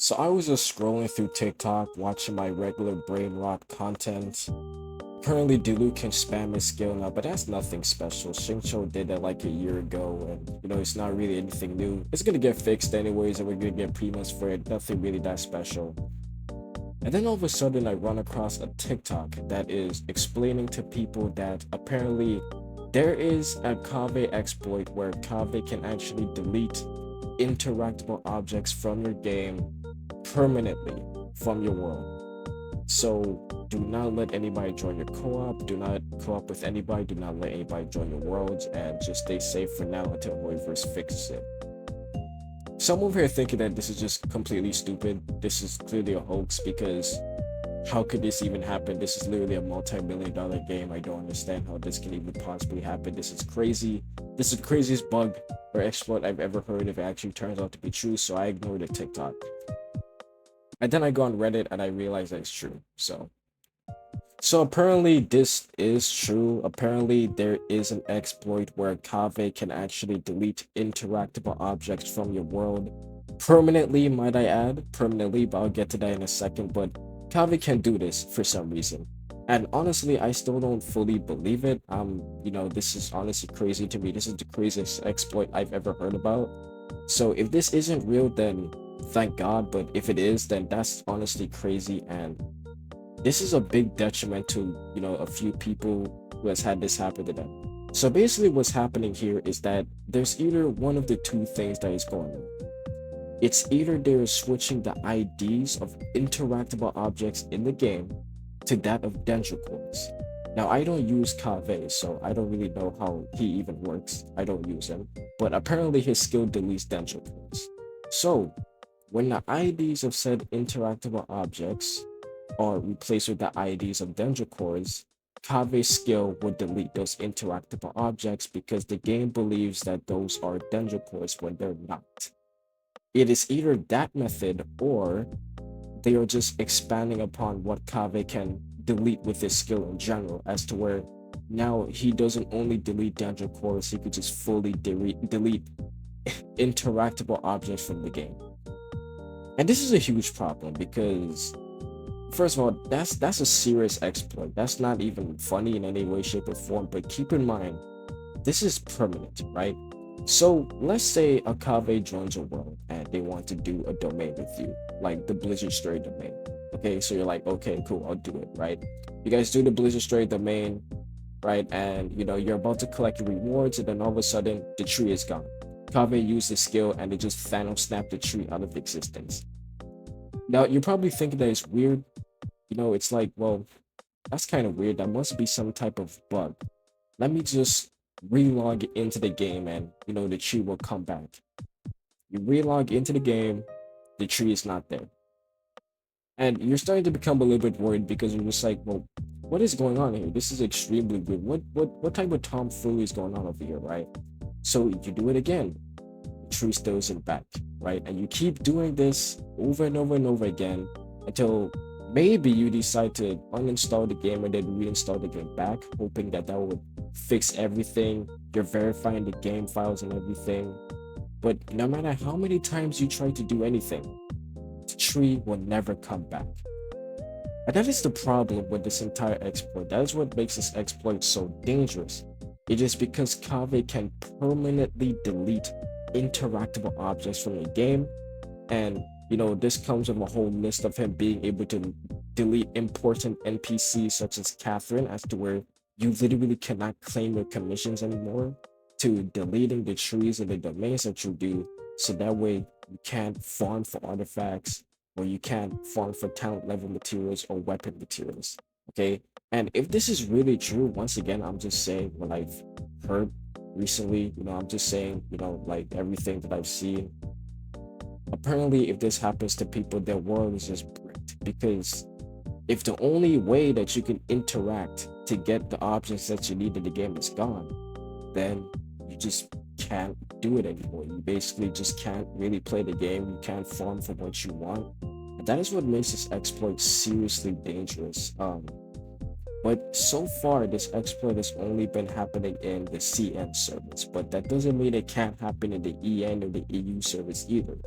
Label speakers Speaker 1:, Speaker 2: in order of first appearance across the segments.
Speaker 1: So I was just scrolling through TikTok, watching my regular brain rot content. Currently, Dulu can spam his skill now, but that's nothing special. Xingqiu did that like a year ago, and it's not really anything new. It's gonna get fixed anyways, and we're gonna get premas for it. Nothing really that special. And then all of a sudden, I run across a TikTok that is explaining to people that apparently there is a kaveh exploit where kaveh can actually delete interactable objects from your game permanently from your world. So do not let anybody join your co-op. Do not co-op with anybody. Do not let anybody join your worlds, and just stay safe for now until Hoiverse fixes it. So I'm over here thinking that this is just completely stupid. This is clearly a hoax because how could this even happen? This is literally a multi-million-dollar game. I don't understand how this can even possibly happen. This is crazy. This is the craziest bug or exploit I've ever heard if it actually turns out to be true. So I ignored the TikTok. And then I go on Reddit and I realize that it's true. So apparently this is true. Apparently there is an exploit where kaveh can actually delete interactable objects from your world permanently, might I add, permanently, but I'll get to that in a second. But kaveh can do this for some reason. And honestly, I still don't fully believe it. This is honestly crazy to me. This is the craziest exploit I've ever heard about. So if this isn't real, then thank God. But if it is, then that's honestly crazy. And this is a big detriment to, a few people who has had this happen to them. So basically what's happening here is that there's either one of the two things that is going on. It's either they're switching the IDs of interactable objects in the game to that of dendrocores. Now, I don't use kaveh, so I don't really know how he even works. I don't use him, but apparently his skill deletes dendrocores. So, when the IDs of said interactable objects are replaced with the IDs of dendrocores, kaveh's skill would delete those interactable objects because the game believes that those are dendrocores when they're not. It is either that method or they are just expanding upon what kaveh can delete with his skill in general, as to where now he doesn't only delete dendrocores, he could just fully delete interactable objects from the game. And this is a huge problem because first of all, that's a serious exploit. That's not even funny in any way, shape, or form. But keep in mind, this is permanent, right? So let's say a kaveh joins a world and they want to do a domain with you, like the Blizzard Stray domain. Okay, so you're like, okay, cool, I'll do it, right? You guys do the Blizzard Stray domain, right? And you're about to collect your rewards, and then all of a sudden the tree is gone. Kaveh used his skill and they just phantom snap the tree out of existence. Now you're probably thinking that it's weird. It's like, well, that's kind of weird. That must be some type of bug. Let me just relog into the game and, the tree will come back. You relog into the game, the tree is not there. And you're starting to become a little bit worried because you're just like, well, what is going on here? This is extremely good. What type of tomfoolery is going on over here, right? So you do it again. The tree still isn't back, right? And you keep doing this over and over and over again until maybe you decide to uninstall the game and then reinstall the game back, hoping that would fix everything. You're verifying the game files and everything. But no matter how many times you try to do anything, the tree will never come back. And that is the problem with this entire exploit. That is what makes this exploit so dangerous. It is because kaveh can permanently delete interactable objects from the game, and this comes with a whole list of him being able to delete important NPCs such as Catherine, as to where you literally cannot claim your commissions anymore, to deleting the trees and the domains that you do, so that way you can't farm for artifacts, or you can't farm for talent level materials or weapon materials. Okay, and if this is really true, once again, I'm just saying what I've heard recently. I'm just saying, like everything that I've seen. Apparently, if this happens to people, their world is just bricked. Because if the only way that you can interact to get the objects that you need in the game is gone, then you just can't do it anymore. You basically just can't really play the game. You can't farm for what you want. And that is what makes this exploit seriously dangerous. But so far, this exploit has only been happening in the CN service, but that doesn't mean it can't happen in the EN or the EU service either.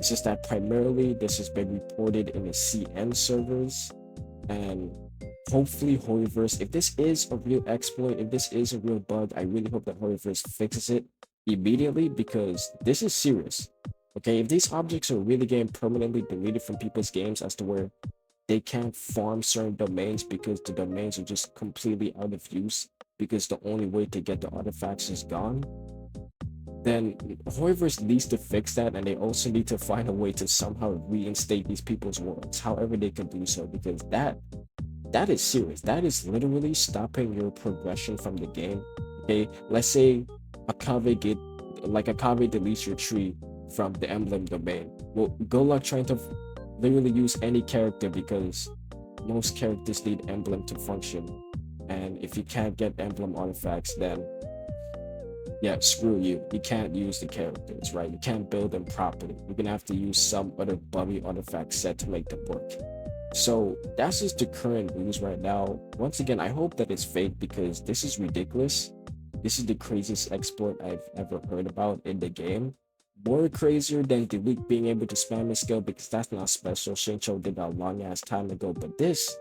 Speaker 1: It's just that primarily this has been reported in the CN servers, and hopefully Hoyoverse, if this is a real exploit, if this is a real bug, I really hope that Hoyoverse fixes it immediately, because this is serious. Okay, if these objects are really getting permanently deleted from people's games as to where they can't farm certain domains because the domains are just completely out of use because the only way to get the artifacts is gone, then Hoyoverse needs to fix that, and they also need to find a way to somehow reinstate these people's worlds, however they can do so, because that is serious. That is literally stopping your progression from the game. Okay, let's say a kaveh get like a kaveh deletes your tree from the emblem domain. Well, good luck trying to literally use any character, because most characters need emblem to function. And if you can't get emblem artifacts, then yeah, screw you. You can't use the characters, right? You can't build them properly. You're gonna have to use some other buggy artifact set to make them work. So that's just the current news right now. Once again, I hope that it's fake, because this is ridiculous. This is the craziest exploit I've ever heard about in the game. More crazier than Delete being able to spam his skill, because that's not special. Shincho did that a long ass time ago. But this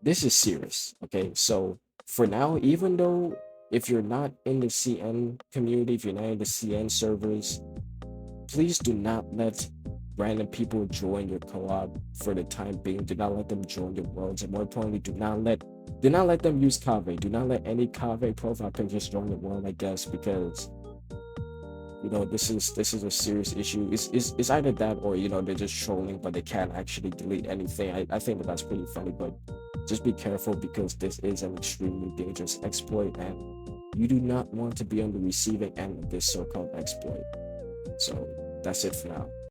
Speaker 1: is serious. Okay, so for now, even though if you're not in the CN community, if you're not in the CN servers, please do not let random people join your co-op for the time being. Do not let them join your worlds, and more importantly, do not let them use kaveh. Do not let any kaveh profile pictures join your world, I guess, because this is a serious issue. It's either that, or they're just trolling, but they can't actually delete anything. I think that's pretty funny, but just be careful, because this is an extremely dangerous exploit, and you do not want to be on the receiving end of this so-called exploit. So that's it for now.